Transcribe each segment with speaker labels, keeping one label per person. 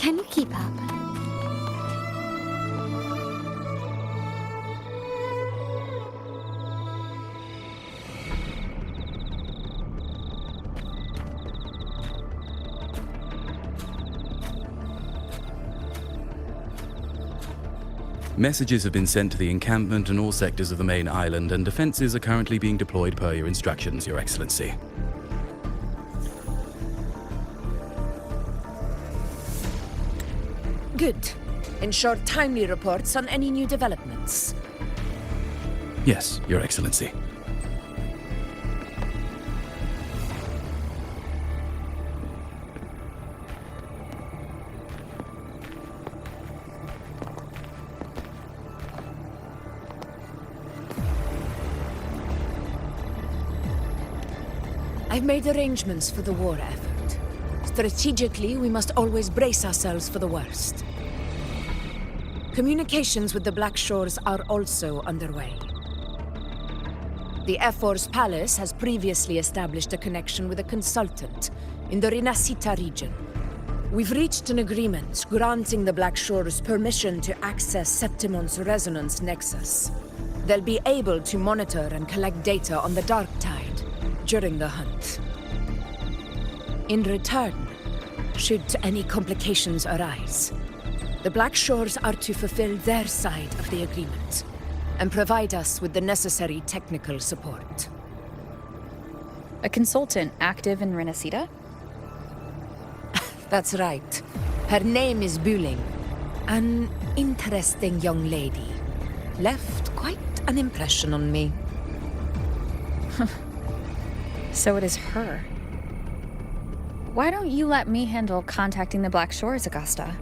Speaker 1: Can you keep up?
Speaker 2: Messages have been sent to the encampment and all sectors of the main island, and defenses are currently being deployed per your instructions, Your Excellency.
Speaker 3: Good. Ensure timely reports on any new developments.
Speaker 2: Yes, Your Excellency.
Speaker 3: I've made arrangements for the war effort. Strategically, we must always brace ourselves for the worst. Communications with the Black Shores are also underway. The Air Force Palace has previously established a connection with a consultant in the Rinascita region. We've reached an agreement granting the Black Shores permission to access Septimon's resonance nexus. They'll be able to monitor and collect data on the Dark Tide during the hunt. In return, should any complications arise, the Black Shores are to fulfill their side of the agreement and provide us with the necessary technical support.
Speaker 4: A consultant active in Rinascita?
Speaker 3: That's right. Her name is Wuthering. An interesting young lady. Left quite an impression on me.
Speaker 4: So it is her. Why don't you let me handle contacting the Black Shores, Augusta?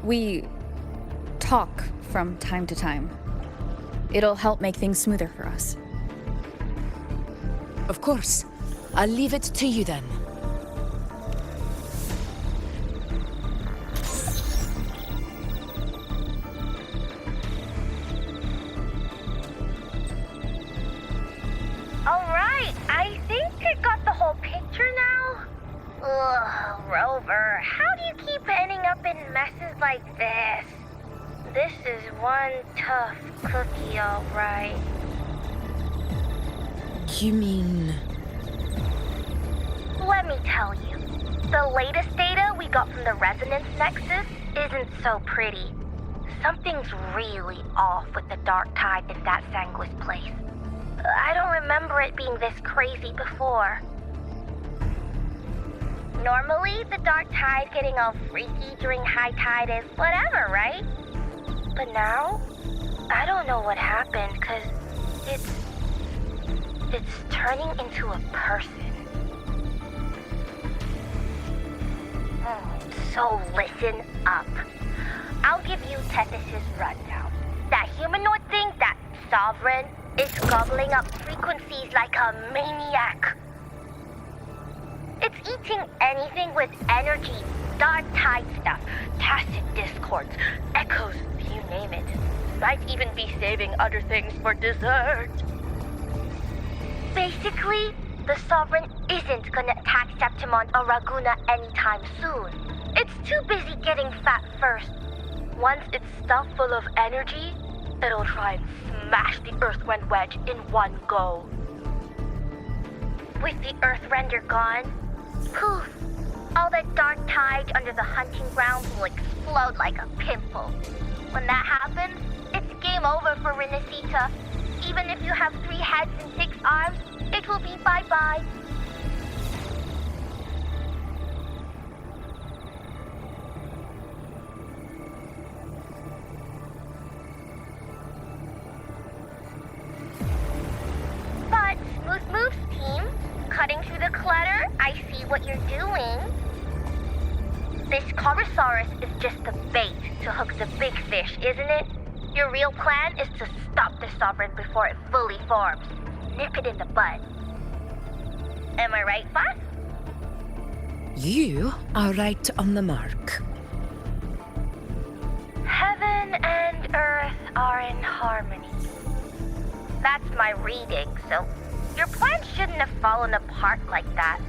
Speaker 4: We talk from time to time. It'll help make things smoother for us.
Speaker 3: Of course. I'll leave it to you then.
Speaker 5: Alright, I think I got the whole picture now. Ugh, Rover, how do you keep ending up in messes like this? This is one tough cookie, alright.
Speaker 3: You mean...
Speaker 5: Let me tell you, the latest data we got from the Resonance Nexus isn't so pretty. Something's really off with the Dark Tide in that Sanguis place. I don't remember it being this crazy before. Normally, the Dark Tide getting all freaky during high tide is whatever, right? But now, I don't know what happened, cause it's turning into a person. So listen up. I'll give you Tethys' rundown. That humanoid thing, that Sovereign, is gobbling up frequencies like a maniac. It's eating anything with energy, Dark Tide stuff, tacit discords, echoes, you name it. Might even be saving other things for dessert. Basically, the Sovereign isn't gonna attack Septimon or Raguna anytime soon. It's too busy getting fat first. Once it's stuffed full of energy, it'll try and smash the Earthwind wedge in one go. With the Earthrender gone, poof, all that Dark Tide under the hunting ground will explode like a pimple. When that happens, it's game over for Rinascita. Even if you have 3 heads and 6 arms, it will be bye-bye. But, Smooth Moves team, cutting through the clutter, I see what you're doing. This Corosaurus is just the bait to hook the big fish, isn't it? Your real plan is to stop the Sovereign before it fully forms. Nip it in the bud. Am I right, boss?
Speaker 3: You are right on the mark.
Speaker 5: Heaven and Earth are in harmony. That's my reading, so your plan shouldn't have fallen apart like that.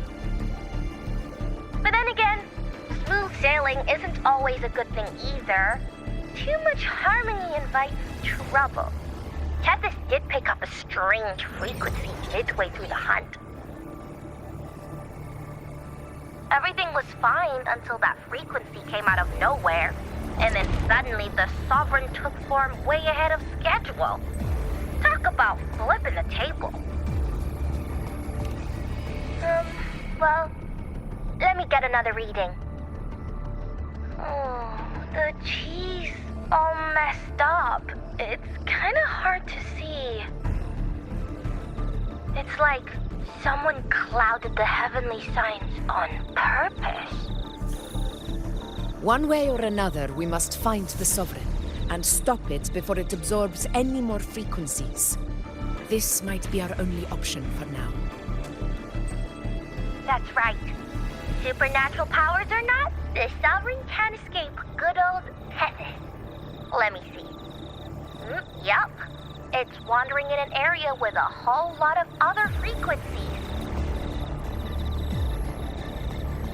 Speaker 5: But then again, smooth sailing isn't always a good thing either. Too much harmony invites trouble. Tethys did pick up a strange frequency midway through the hunt. Everything was fine until that frequency came out of nowhere, and then suddenly the Sovereign took form way ahead of schedule. Talk about flipping the table. Well, let me get another reading. Oh, the cheese all messed up. It's kind of hard to see. It's like someone clouded the heavenly signs on purpose.
Speaker 3: One way or another, we must find the Sovereign and stop it before it absorbs any more frequencies. This might be our only option for now.
Speaker 5: That's right. Supernatural powers or not, the Sovereign can't escape good old Tethys. Let me see. Yup. It's wandering in an area with a whole lot of other frequencies.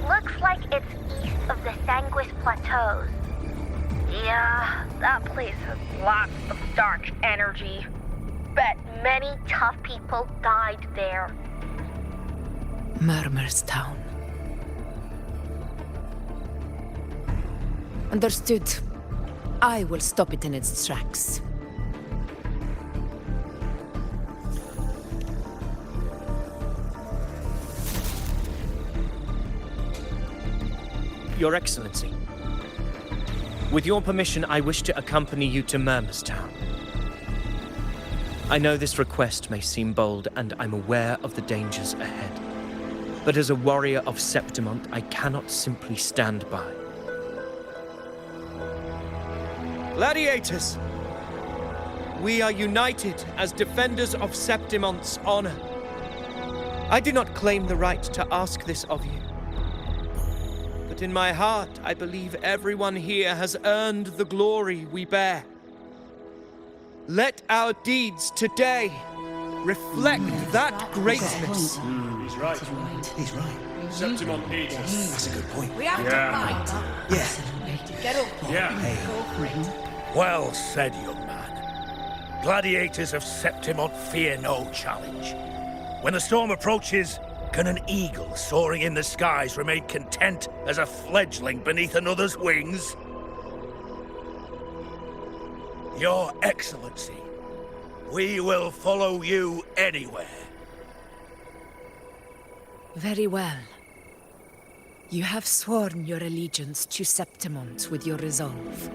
Speaker 5: Looks like it's east of the Sanguis Plateaus. Yeah, that place has lots of dark energy. Bet many tough people died there.
Speaker 3: Murmur's Town. Understood. I will stop it in its tracks.
Speaker 1: Your Excellency, with your permission, I wish to accompany you to Murmur's Town. I know this request may seem bold, and I'm aware of the dangers ahead. But as a warrior of Septimont, I cannot simply stand by. Gladiators! We are united as defenders of Septimont's honor. I do not claim the right to ask this of you. But in my heart, I believe everyone here has earned the glory we bear. Let our deeds today reflect that greatness.
Speaker 6: He's right.
Speaker 7: He's right.
Speaker 6: Septimont needs us.
Speaker 7: That's a good point.
Speaker 3: We have to fight.
Speaker 7: Yeah.
Speaker 3: Get up.
Speaker 6: Yeah.
Speaker 3: Go for it.
Speaker 8: Well said, young man. Gladiators of Septimont fear no challenge. When the storm approaches, can an eagle soaring in the skies remain content as a fledgling beneath another's wings? Your Excellency, we will follow you anywhere.
Speaker 3: Very well. You have sworn your allegiance to Septimont with your resolve.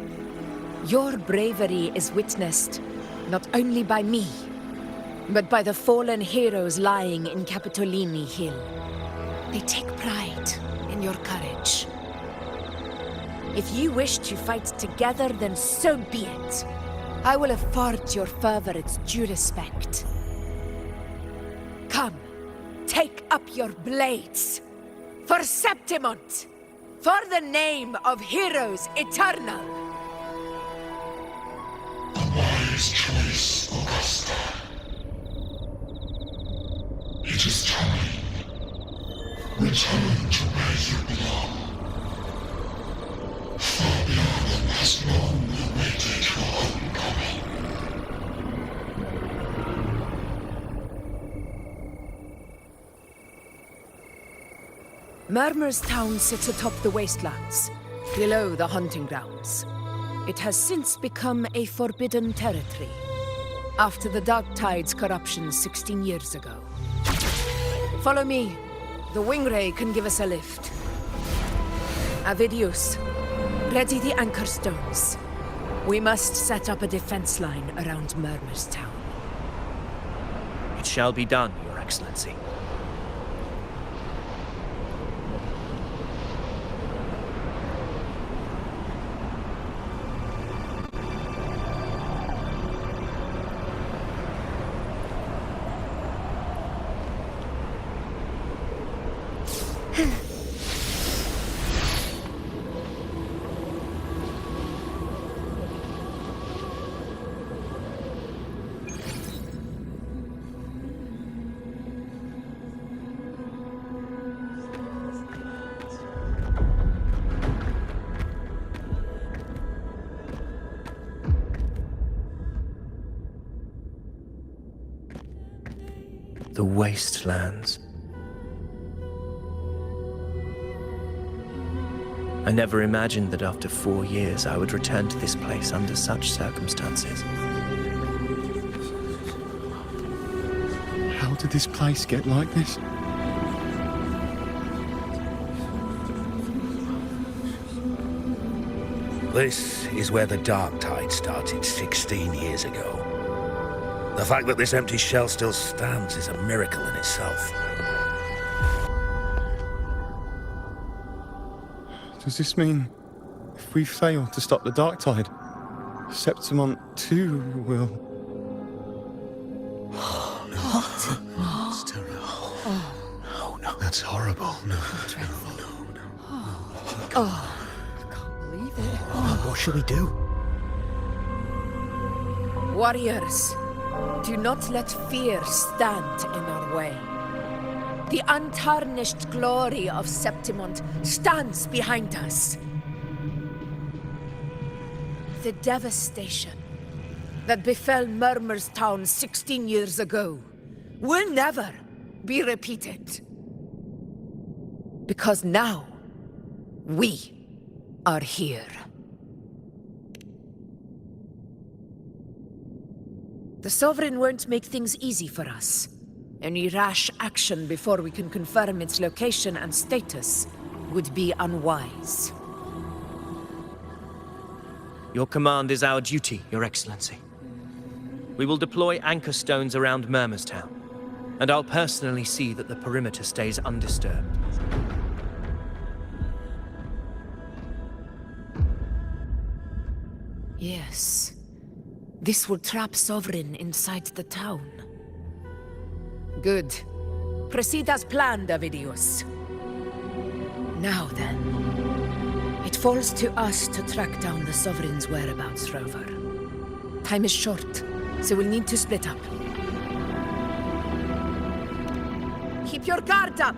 Speaker 3: Your bravery is witnessed not only by me, but by the fallen heroes lying in Capitolini Hill. They take pride in your courage. If you wish to fight together, then so be it. I will afford your fervor its due respect. Come, take up your blades. For Septimont! For the name of Heroes Eternal!
Speaker 9: Wise choice, Augusta. It is time. Return to where you belong. Fabian has long awaited your homecoming.
Speaker 3: Murmur's Town sits atop the wastelands, below the hunting grounds. It has since become a forbidden territory, after the Dark Tide's corruption 16 years ago. Follow me. The Wingray can give us a lift. Avidius, ready the anchor stones. We must set up a defense line around Murmur's Town.
Speaker 1: It shall be done, Your Excellency. The wastelands. I never imagined that after 4 years I would return to this place under such circumstances.
Speaker 10: How did this place get like this?
Speaker 8: This is where the Dark Tide started 16 years ago. The fact that this empty shell still stands is a miracle in itself.
Speaker 10: Does this mean if we fail to stop the Dark Tide, Septimont too will...
Speaker 7: It's terrible. Oh, no. That's horrible. No.
Speaker 1: What should we do?
Speaker 3: Warriors, do not let fear stand in our way. The untarnished glory of Septimont stands behind us. The devastation that befell Murmur's town 16 years ago will never be repeated. Because now, we are here. The Sovereign won't make things easy for us. Any rash action before we can confirm its location and status would be unwise.
Speaker 1: Your command is our duty, Your Excellency. We will deploy anchor stones around Murmur's town, and I'll personally see that the perimeter stays undisturbed.
Speaker 3: Yes. This will trap Sovereign inside the town. Good. Proceed as planned, Avidius. Now then. It falls to us to track down the Sovereign's whereabouts, Rover. Time is short, so we'll need to split up. Keep your guard up!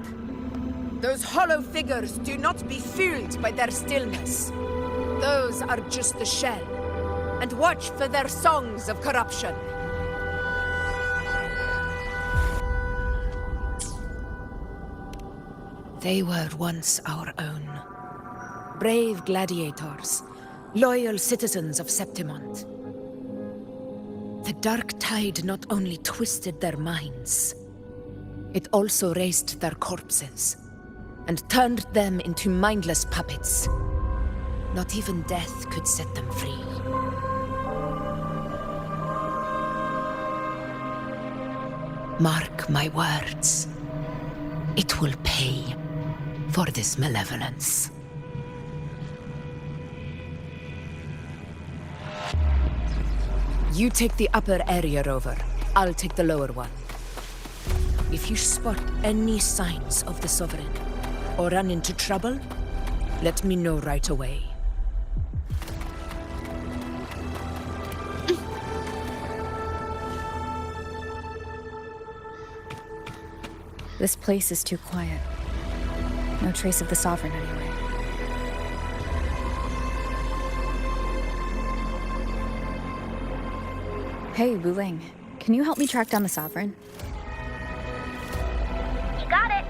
Speaker 3: Those hollow figures do not be fooled by their stillness. Those are just the shell. And watch for their songs of corruption. They were once our own. Brave gladiators, loyal citizens of Septimont. The Dark Tide not only twisted their minds, it also raised their corpses and turned them into mindless puppets. Not even death could set them free. Mark my words. It will pay for this malevolence. You take the upper area, Rover. I'll take the lower one. If you spot any signs of the Sovereign, or run into trouble, let me know right away.
Speaker 4: This place is too quiet. No trace of the Sovereign anyway. Hey, Wuthering. Can you help me track down the Sovereign?
Speaker 5: You got it.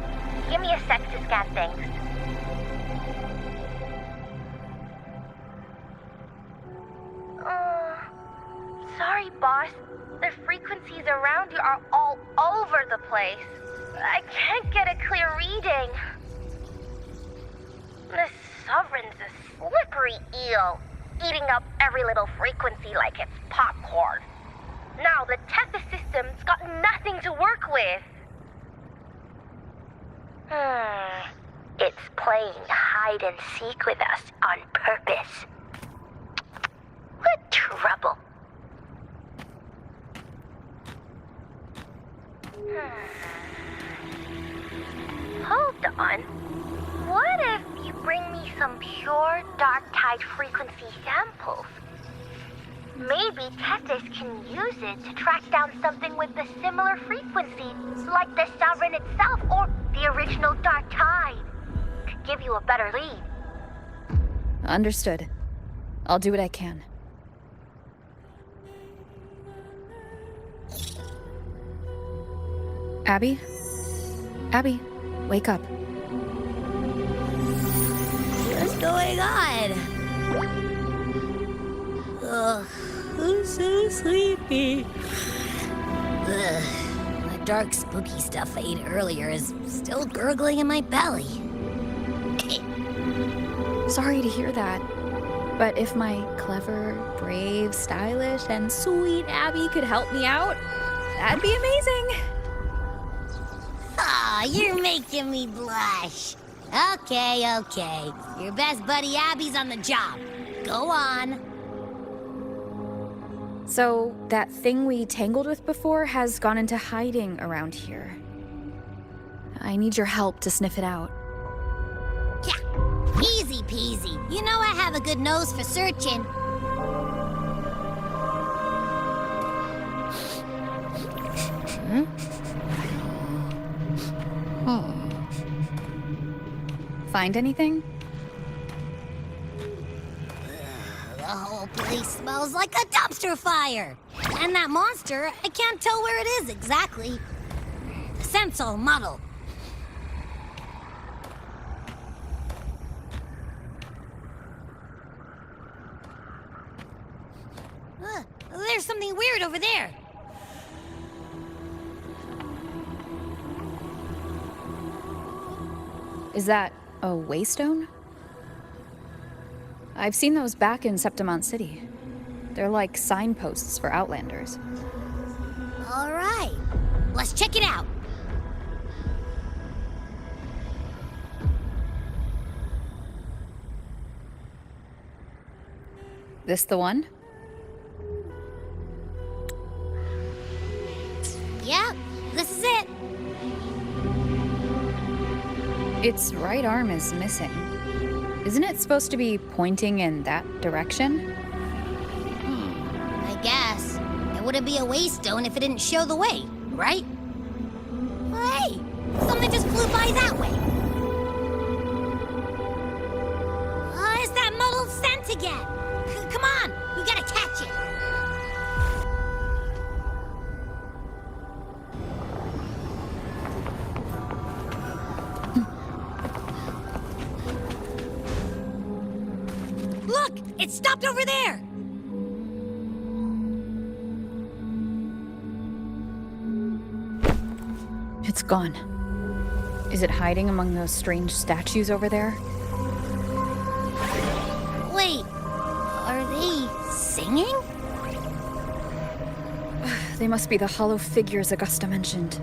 Speaker 5: Give me a sec to scan things. Sorry, boss. The frequencies around you are all over the place. I can't get a clear reading. The Sovereign's a slippery eel, eating up every little frequency like it's popcorn. Now the Tethys system's got nothing to work with. It's playing hide and seek with us on purpose. What trouble? Hold on. What if you bring me some pure Dark Tide frequency samples? Maybe Tethys can use it to track down something with the similar frequency, like the Sovereign itself or the original Dark Tide. Could give you a better lead.
Speaker 4: Understood. I'll do what I can. Abby? Abby, wake up.
Speaker 5: What's going on? Ugh, I'm so sleepy. Ugh, the dark, spooky stuff I ate earlier is still gurgling in my belly.
Speaker 4: Sorry to hear that. But if my clever, brave, stylish, and sweet Abby could help me out, that'd be amazing.
Speaker 5: Aw, you're making me blush. Okay. Your best buddy Abby's on the job. Go on.
Speaker 4: So, that thing we tangled with before has gone into hiding around here. I need your help to sniff it out.
Speaker 5: Yeah, easy peasy. You know I have a good nose for searching.
Speaker 4: Find anything?
Speaker 5: The whole place smells like a dumpster fire. And that monster, I can't tell where it is exactly. The scent's all muddled. There's something weird over there.
Speaker 4: Is that a waystone? I've seen those back in Septimont City. They're like signposts for Outlanders.
Speaker 5: All right, let's check it out.
Speaker 4: This the one?
Speaker 5: Yeah, this is it.
Speaker 4: Its right arm is missing. Isn't it supposed to be pointing in that direction?
Speaker 5: I guess. It wouldn't be a waystone if it didn't show the way, right? Hey, something just flew by that way. It's that muddled scent again. Come on, we gotta catch it. Look, it stopped over there.
Speaker 4: It's gone. Is it hiding among those strange statues over there?
Speaker 5: Wait, are they singing?
Speaker 4: They must be the hollow figures Augusta mentioned.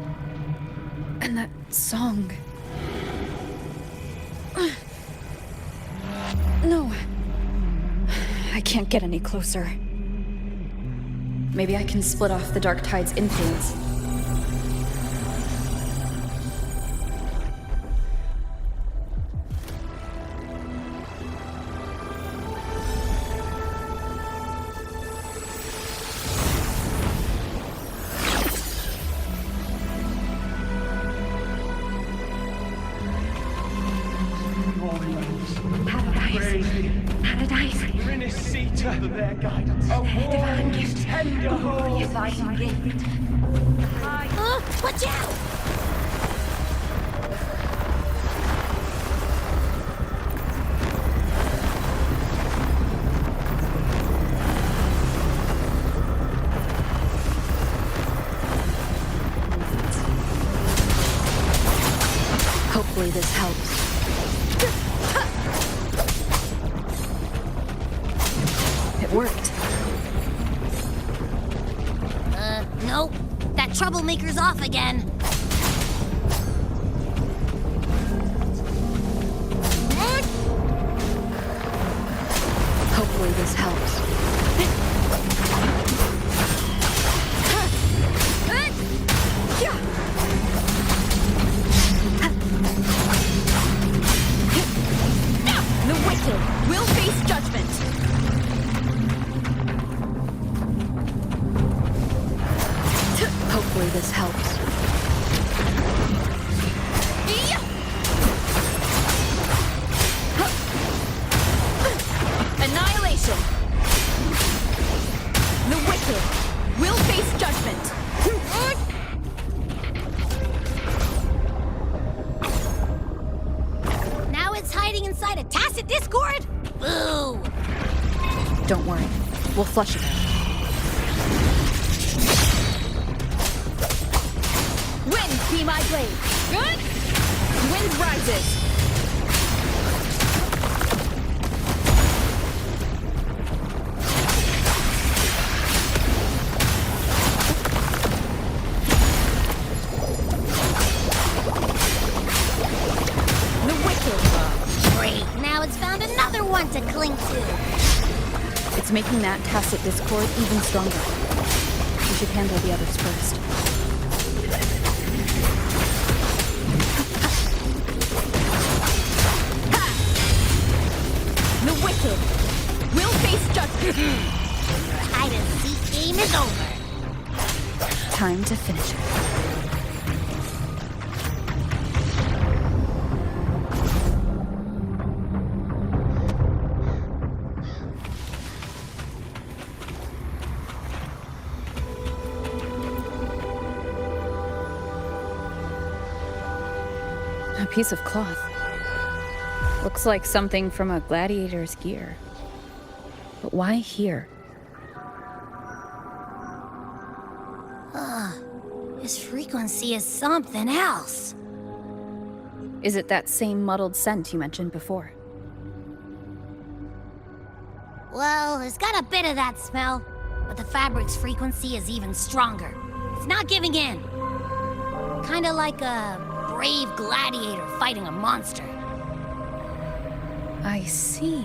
Speaker 4: And that song. No. I can't get any closer. Maybe I can split off the Dark Tide's influence.
Speaker 6: Their guidance. A divine gift. Tender glorious divine gift.
Speaker 5: Watch out!
Speaker 4: Hopefully this helps. It worked.
Speaker 5: Nope. That troublemaker's off again.
Speaker 4: Hopefully this helps. The wicked will face judgment. Hopefully this helps. Annihilation! Don't worry. We'll flush it out. Wind, be my blade. Good? Wind rises.
Speaker 5: Great, now it's found another one to cling to.
Speaker 4: It's making that tacit discord even stronger. We should handle the others first. Ha! The wicked will face justice.
Speaker 5: Your hide-and-seek game is over.
Speaker 4: Time to finish it. A piece of cloth. Looks like something from a gladiator's gear. But why here?
Speaker 5: This frequency is something else.
Speaker 4: Is it that same muddled scent you mentioned before?
Speaker 5: Well, it's got a bit of that smell, but the fabric's frequency is even stronger. It's not giving in. Kinda like a brave gladiator fighting a monster.
Speaker 4: I see.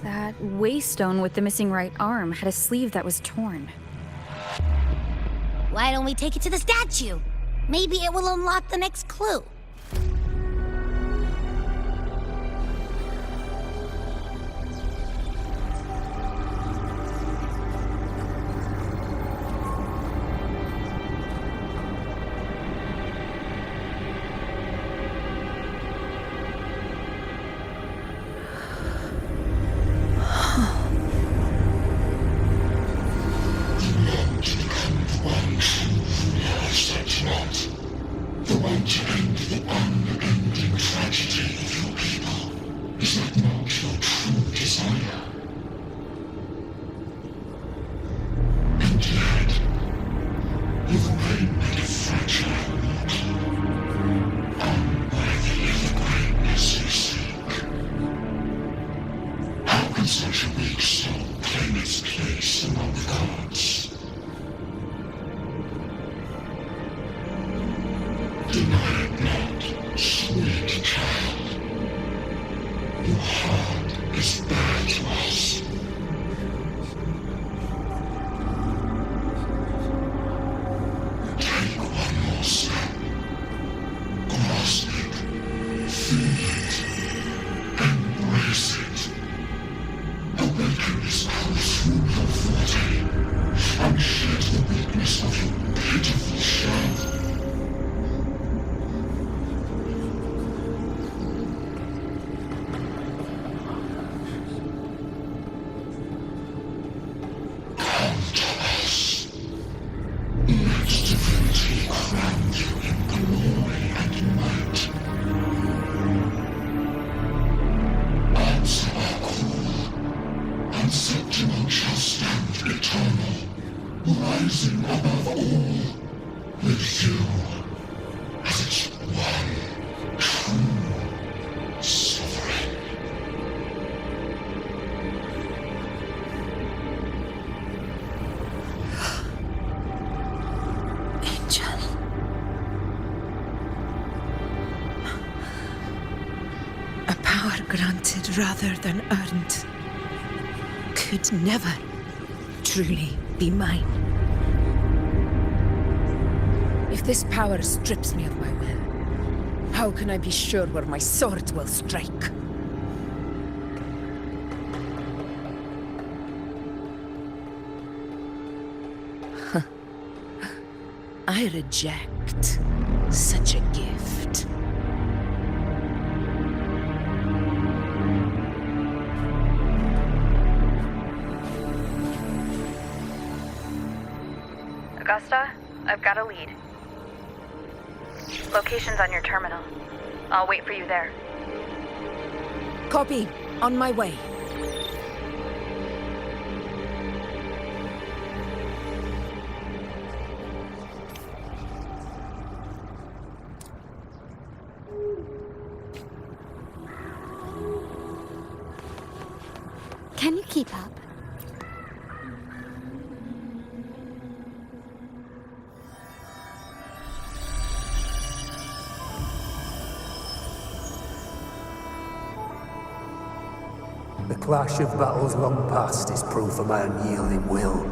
Speaker 4: That waystone with the missing right arm had a sleeve that was torn.
Speaker 5: Why don't we take it to the statue? Maybe it will unlock the next clue.
Speaker 3: Granted rather than earned, could never truly be mine. If this power strips me of my will, how can I be sure where my sword will strike? I reject such a gift.
Speaker 11: Augusta, I've got a lead. Location's on your terminal. I'll wait for you there.
Speaker 3: Copy. On my way.
Speaker 4: Can you keep up?
Speaker 12: The clash of battles long past is proof of my unyielding will.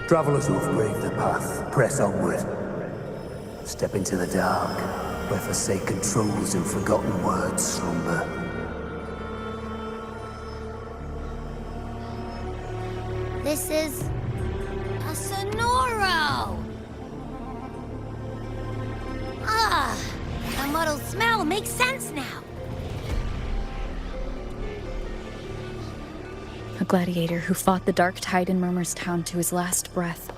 Speaker 12: Travelers who have braved the path, press onward. Step into the dark, where forsaken truths and forgotten words slumber.
Speaker 5: This is a Sonoro! Ah, the muddled smell makes sense now.
Speaker 4: A gladiator who fought the dark tide in Murmur's Town to his last breath.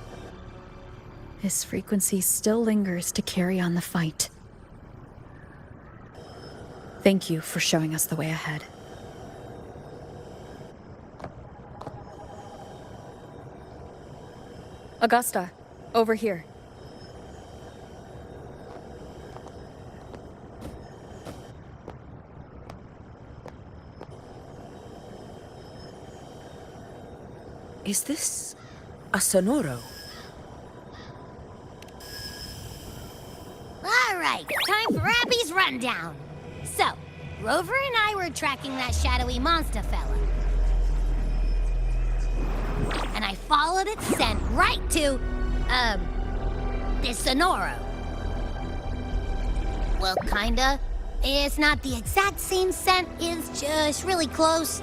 Speaker 4: His frequency still lingers to carry on the fight. Thank you for showing us the way ahead. Augusta, over here.
Speaker 3: Is this a Sonoro?
Speaker 5: All right, time for Abby's rundown. So, Rover and I were tracking that shadowy monster fella. And I followed its scent right to, this Sonoro. Well, kinda. It's not the exact same scent, it's just really close.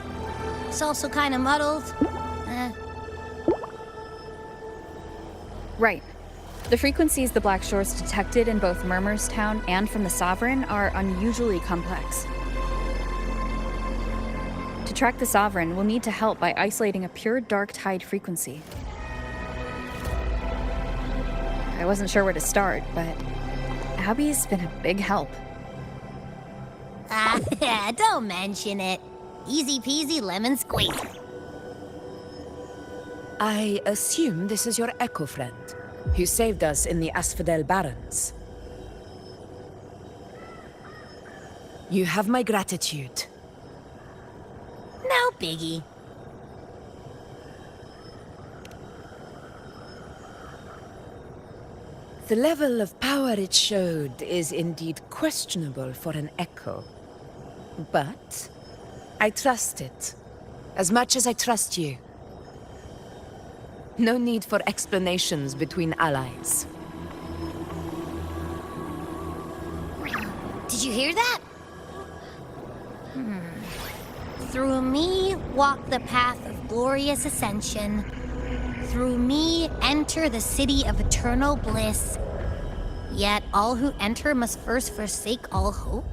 Speaker 5: It's also kinda muddled.
Speaker 4: Right. The frequencies the Black Shores detected in both Murmur's Town and from the Sovereign are unusually complex. To track the Sovereign, we'll need to help by isolating a pure dark tide frequency. I wasn't sure where to start, but Abby's been a big help.
Speaker 5: Don't mention it. Easy peasy lemon squeezy.
Speaker 3: I assume this is your echo friend, who saved us in the Asphodel Barrens. You have my gratitude.
Speaker 5: No biggie.
Speaker 3: The level of power it showed is indeed questionable for an echo. But I trust it, as much as I trust you. No need for explanations between allies.
Speaker 5: Did you hear that? Through me walk the path of glorious ascension. Through me enter the city of eternal bliss. Yet all who enter must first forsake all hope.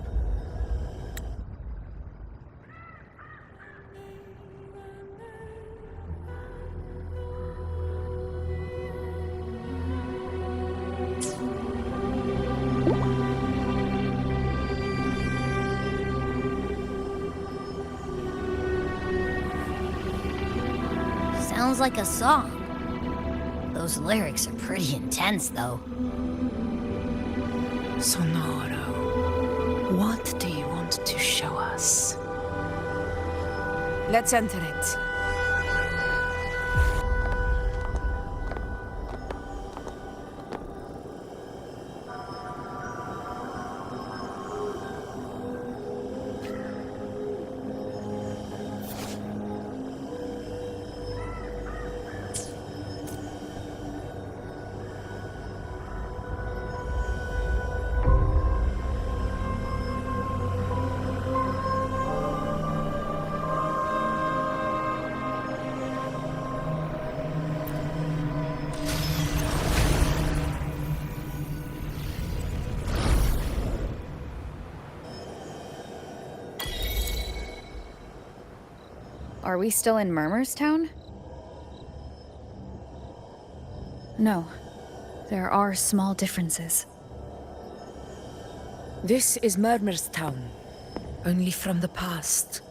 Speaker 5: Sounds like a song. Those lyrics are pretty intense, though.
Speaker 3: Sonoro, what do you want to show us? Let's enter it.
Speaker 4: Are we still in Murmur's Town? No. There are small differences.
Speaker 3: This is Murmur's Town, only from the past.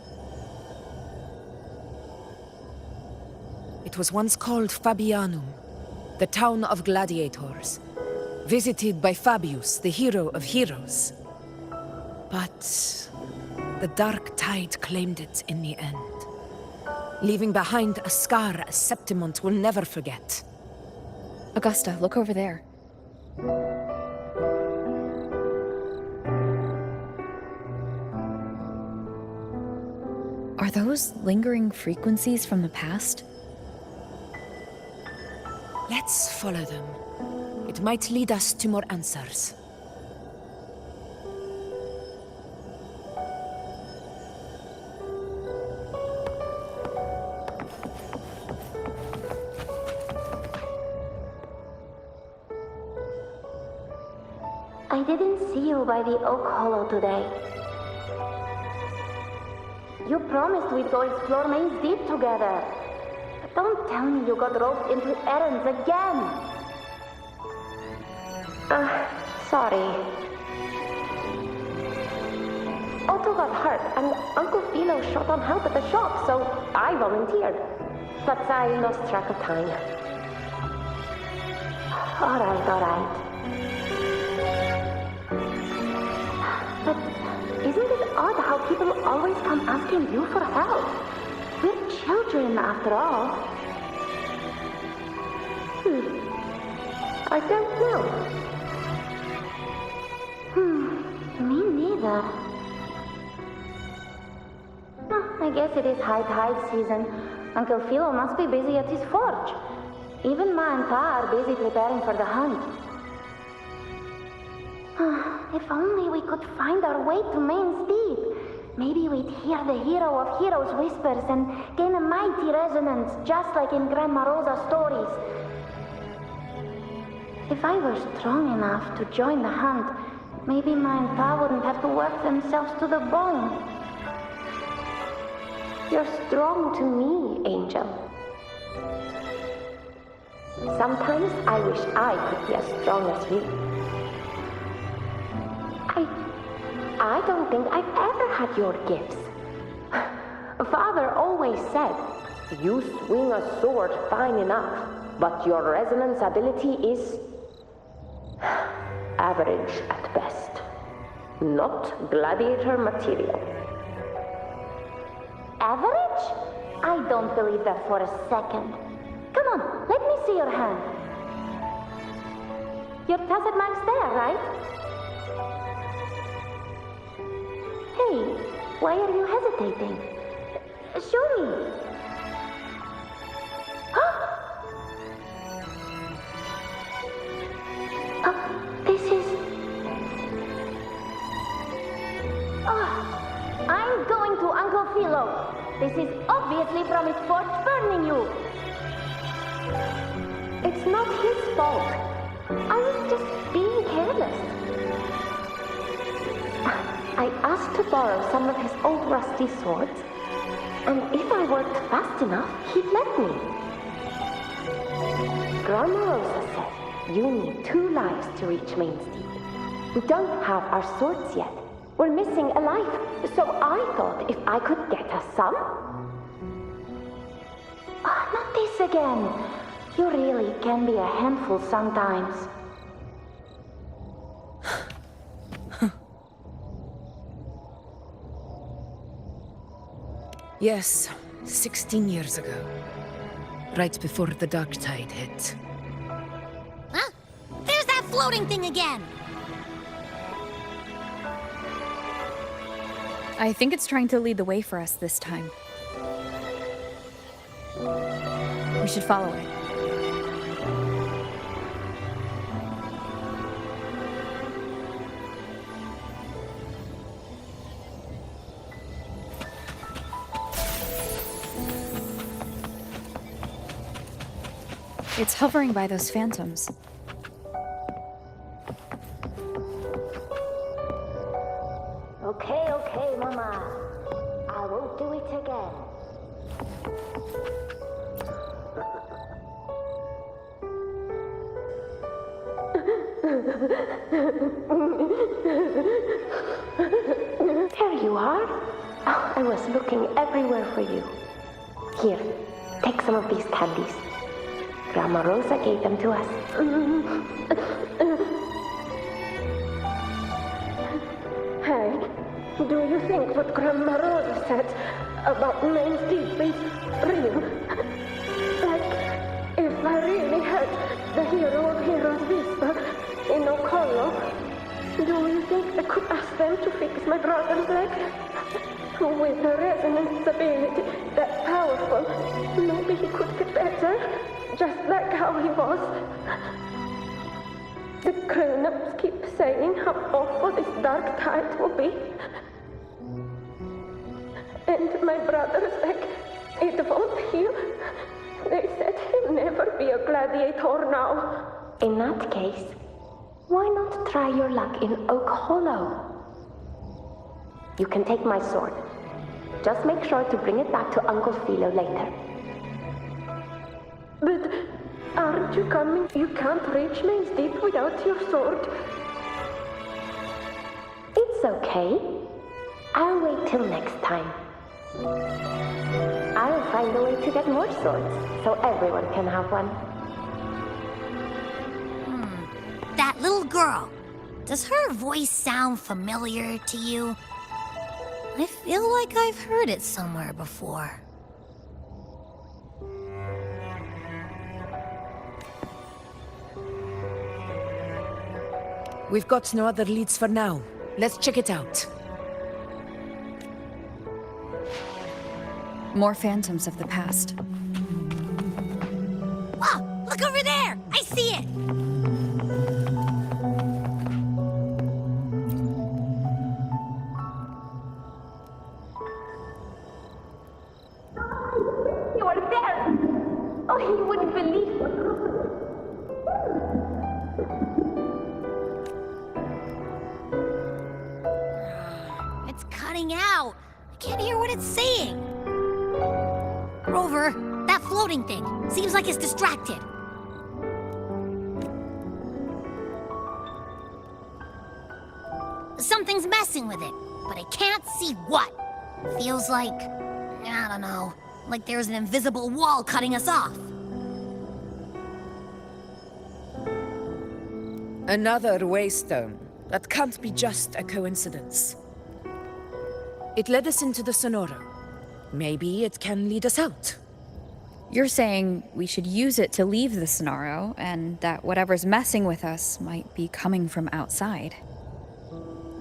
Speaker 3: It was once called Fabianum, the town of gladiators, visited by Fabius, the hero of heroes. But the dark tide claimed it in the end, leaving behind a scar Septimont will never forget.
Speaker 4: Augusta, look over there. Are those lingering frequencies from the past?
Speaker 3: Let's follow them. It might lead us to more answers.
Speaker 5: I didn't see you by the Oak Hollow today. You promised we'd go explore Main's Deep together. But don't tell me you got roped into errands again. Sorry. Otto got hurt, and Uncle Philo short on help at the shop, so I volunteered. But I lost track of time. Alright. But isn't it odd how people always come asking you for help? We're children, after all. I don't know. Me neither. I guess it is high tide season. Uncle Philo must be busy at his forge. Even Ma and Pa are busy preparing for the hunt. If only we could find our way to Main's Deep. Maybe we'd hear the hero of heroes whispers and gain a mighty resonance, just like in Grandma Rosa's stories. If I were strong enough to join the hunt, maybe Ma and Pa wouldn't have to work themselves to the bone. You're strong to me, Angel. Sometimes I wish I could be as strong as you. I don't think I've ever had your gifts. Father always said, you swing a sword fine enough, but your resonance ability is average at best. Not gladiator material. Average? I don't believe that for a second. Come on, let me see your hand. Your tacit mark's there, right? Hey, why are you hesitating? Show me. This is... I'm going to Uncle Philo. This is obviously from his forge burning you. It's not his fault. I was just being careless. I asked to borrow some of his old rusty swords, and if I worked fast enough, he'd let me. Grandma Rosa said you need 2 lives to reach Main's Deep. We don't have our swords yet. We're missing a life, so I thought if I could get us some... not this again. You really can be a handful sometimes.
Speaker 3: Yes, 16 years ago. Right before the dark tide hit.
Speaker 13: Huh? There's that floating thing again!
Speaker 4: I think it's trying to lead the way for us this time. We should follow it. It's hovering by those phantoms.
Speaker 5: Okay, Mama. I won't do it again. There you are. Oh, I was looking everywhere for you. Here, take some of these candies. Grandma Rosa gave them to us. Hey, do you think what Grandma Rosa said about names deep is real? Like, if I really had the hero of heroes whisper in Okolo, do you think I could ask them to fix my brother's leg? With a resonance ability that powerful, maybe he could get better, just like how he was. The grown-ups keep saying how awful this dark tide will be. And my brother's leg, it won't heal. They said he'll never be a gladiator now. In that case, why not try your luck in Oak Hollow? You can take my sword. Just make sure to bring it back to Uncle Philo later. But aren't you coming? You can't reach Main Deep without your sword. It's okay. I'll wait till next time. I'll find a way to get more swords, so everyone can have one.
Speaker 13: That little girl. Does her voice sound familiar to you? I feel like I've heard it somewhere before.
Speaker 3: We've got no other leads for now. Let's check it out.
Speaker 4: More phantoms of the past.
Speaker 13: Whoa! Look over there! I see it!
Speaker 5: You are there! Oh, you wouldn't believe what happened.
Speaker 13: It's cutting out. I can't hear what it's saying. Rover, that floating thing seems like it's distracted. Something's messing with it, but I can't see what. Feels like, I don't know, like there's an invisible wall cutting us off.
Speaker 3: Another waystone. That can't be just a coincidence. It led us into the Sonoro. Maybe it can lead us out.
Speaker 4: You're saying we should use it to leave the Sonoro, and that whatever's messing with us might be coming from outside.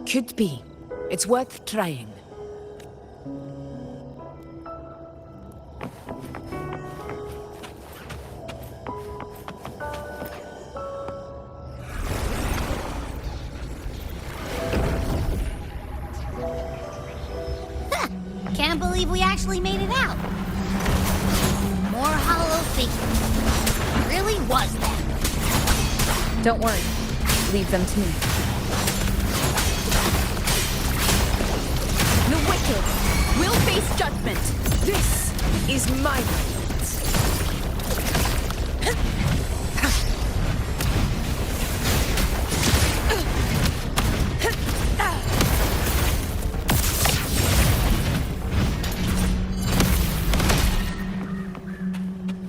Speaker 3: Could be. It's worth trying.
Speaker 13: Can't believe we actually made it out. More hollow figures. Really was them.
Speaker 4: Don't worry. Leave them to me.
Speaker 3: The wicked will face judgment. This is my moment.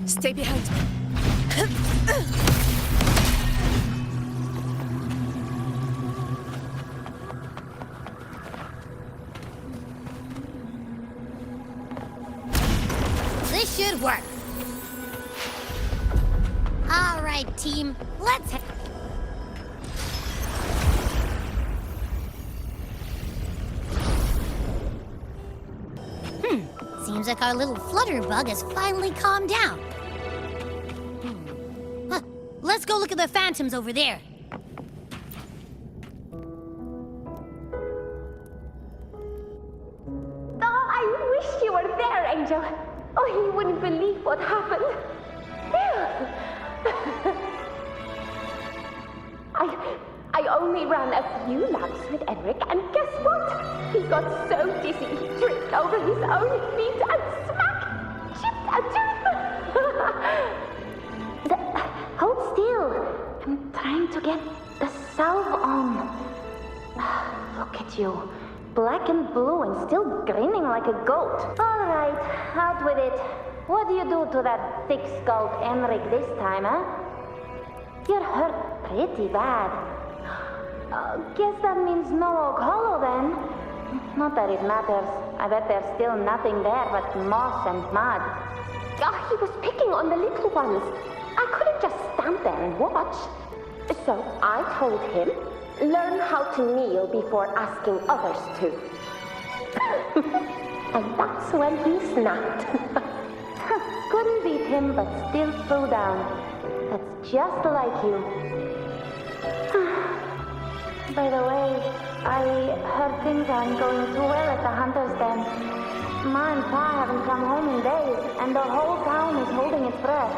Speaker 3: Stay behind me.
Speaker 13: This should work. All right, team. Let's Seems like our little flutterbug has finally calmed down. Huh. Let's go look at the phantoms over there.
Speaker 5: Oh, I wish you were there, Angel. Oh, you wouldn't believe what happened. I only ran a few laps with Edric, and guess what? He got so dizzy he tripped over his own feet and smack! Chipped a tooth! Hold still. I'm trying to get the salve on. Look at you. Black and blue and still grinning like a goat. All right, out with it. What do you do to that thick-skulled Enric this time, huh? You're hurt pretty bad. Guess that means no Oak Hollow then. Not that it matters. I bet there's still nothing there but moss and mud.
Speaker 14: He was picking on the little ones. I couldn't just stand there and watch. So I told him, learn how to kneel before asking others to. And that's when he snapped.
Speaker 5: Couldn't beat him, but still threw down. That's just like you. By the way, I heard things aren't going too well at the Hunter's Den. Ma and Pa haven't come home in days, and the whole town is holding its breath.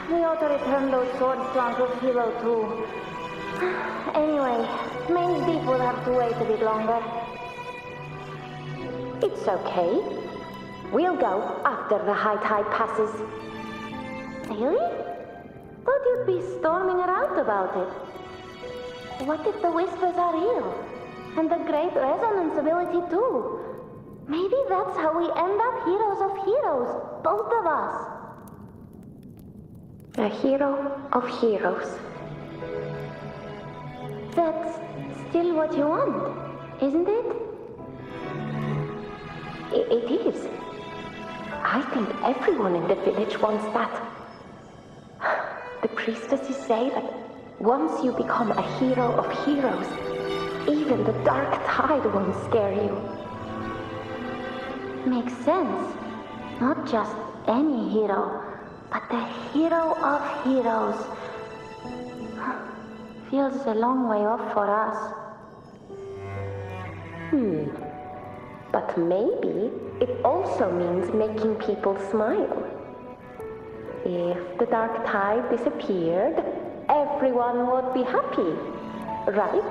Speaker 5: We ought to return those swords to Uncle Hero, too. Anyway, Main's Deep will have to wait a bit longer.
Speaker 14: It's okay. We'll go after the high tide passes.
Speaker 5: Really? Thought you'd be storming around about it. What if the whispers are real? And the great resonance ability too? Maybe that's how we end up heroes of heroes, both of us.
Speaker 14: A hero of heroes.
Speaker 5: That's still what you want, isn't it?
Speaker 14: It is. I think everyone in the village wants that. The priestesses say that once you become a hero of heroes, even the dark tide won't scare you.
Speaker 5: Makes sense. Not just any hero, but the hero of heroes. Feels a long way off for us.
Speaker 14: But maybe it also means making people smile. If the dark tide disappeared, everyone would be happy, right?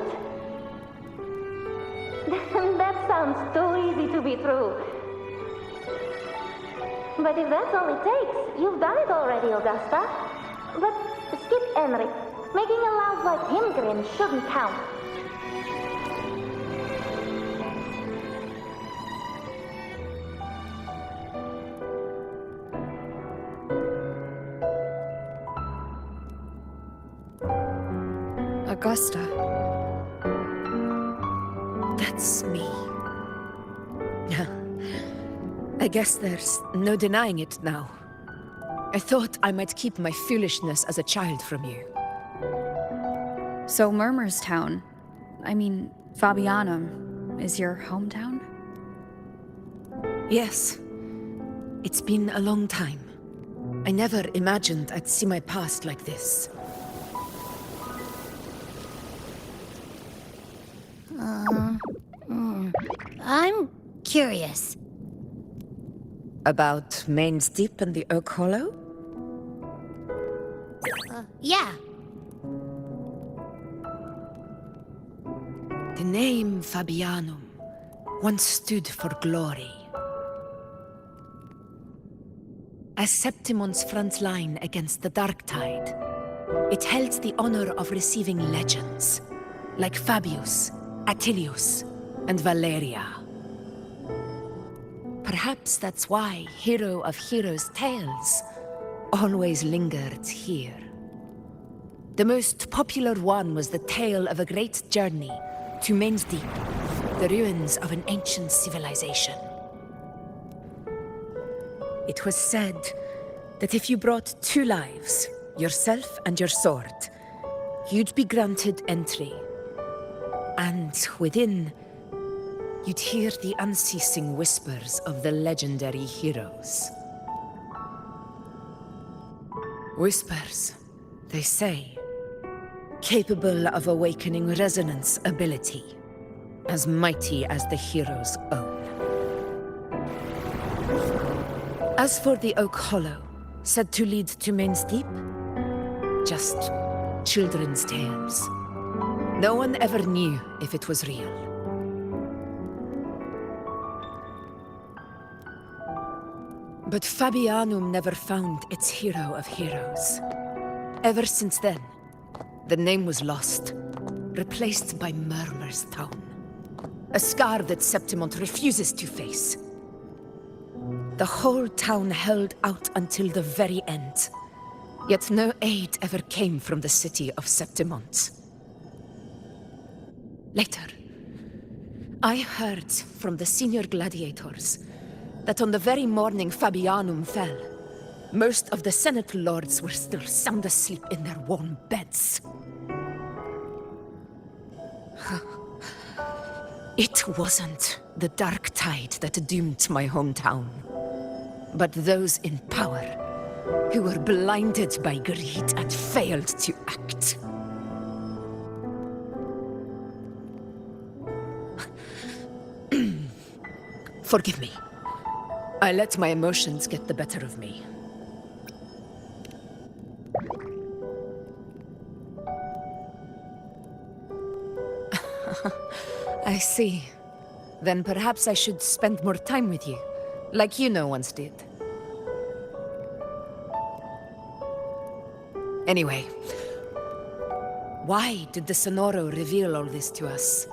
Speaker 5: That sounds too easy to be true. But if that's all it takes, you've done it already, Augusta. But skip Enric. Making a louse like him grin shouldn't count.
Speaker 3: Augusta. That's me. I guess there's no denying it now. I thought I might keep my foolishness as a child from you.
Speaker 4: So Murmurstown, Fabianum, is your hometown?
Speaker 3: Yes. It's been a long time. I never imagined I'd see my past like this.
Speaker 13: I'm curious.
Speaker 3: About Main's Deep and the Oak Hollow?
Speaker 13: Yeah.
Speaker 3: The name Fabianum once stood for glory. As Septimon's front line against the Dark Tide, it held the honor of receiving legends, like Fabius, Attilius, and Valeria. Perhaps that's why Hero of Heroes tales always lingered here. The most popular one was the tale of a great journey to Main's Deep, the ruins of an ancient civilization. It was said that if you brought 2 lives, yourself and your sword, you'd be granted entry. And within, you'd hear the unceasing whispers of the legendary heroes. Whispers, they say, capable of awakening resonance ability, as mighty as the hero's own. As for the Oak Hollow, said to lead to Main's Deep, just children's tales. No one ever knew if it was real. But Fabianum never found its hero of heroes. Ever since then, the name was lost, replaced by Murmurstown. A scar that Septimont refuses to face. The whole town held out until the very end. Yet no aid ever came from the city of Septimont. Later, I heard from the senior gladiators that on the very morning Fabianum fell, most of the Senate lords were still sound asleep in their warm beds. It wasn't the dark tide that doomed my hometown, but those in power who were blinded by greed and failed to act. Forgive me. I let my emotions get the better of me. I see. Then perhaps I should spend more time with you, like you once did. Anyway, why did the Sonoro reveal all this to us?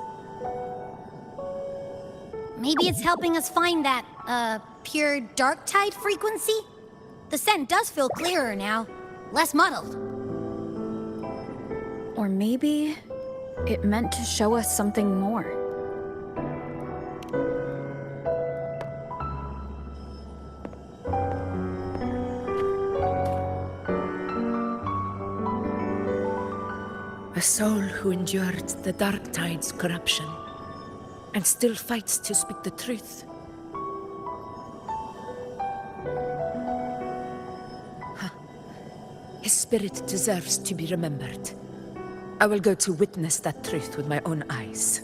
Speaker 13: Maybe it's helping us find that, pure dark tide frequency? The scent does feel clearer now, less muddled.
Speaker 4: Or maybe it meant to show us something more.
Speaker 3: A soul who endured the dark tide's corruption and still fights to speak the truth. His spirit deserves to be remembered. I will go to witness that truth with my own eyes.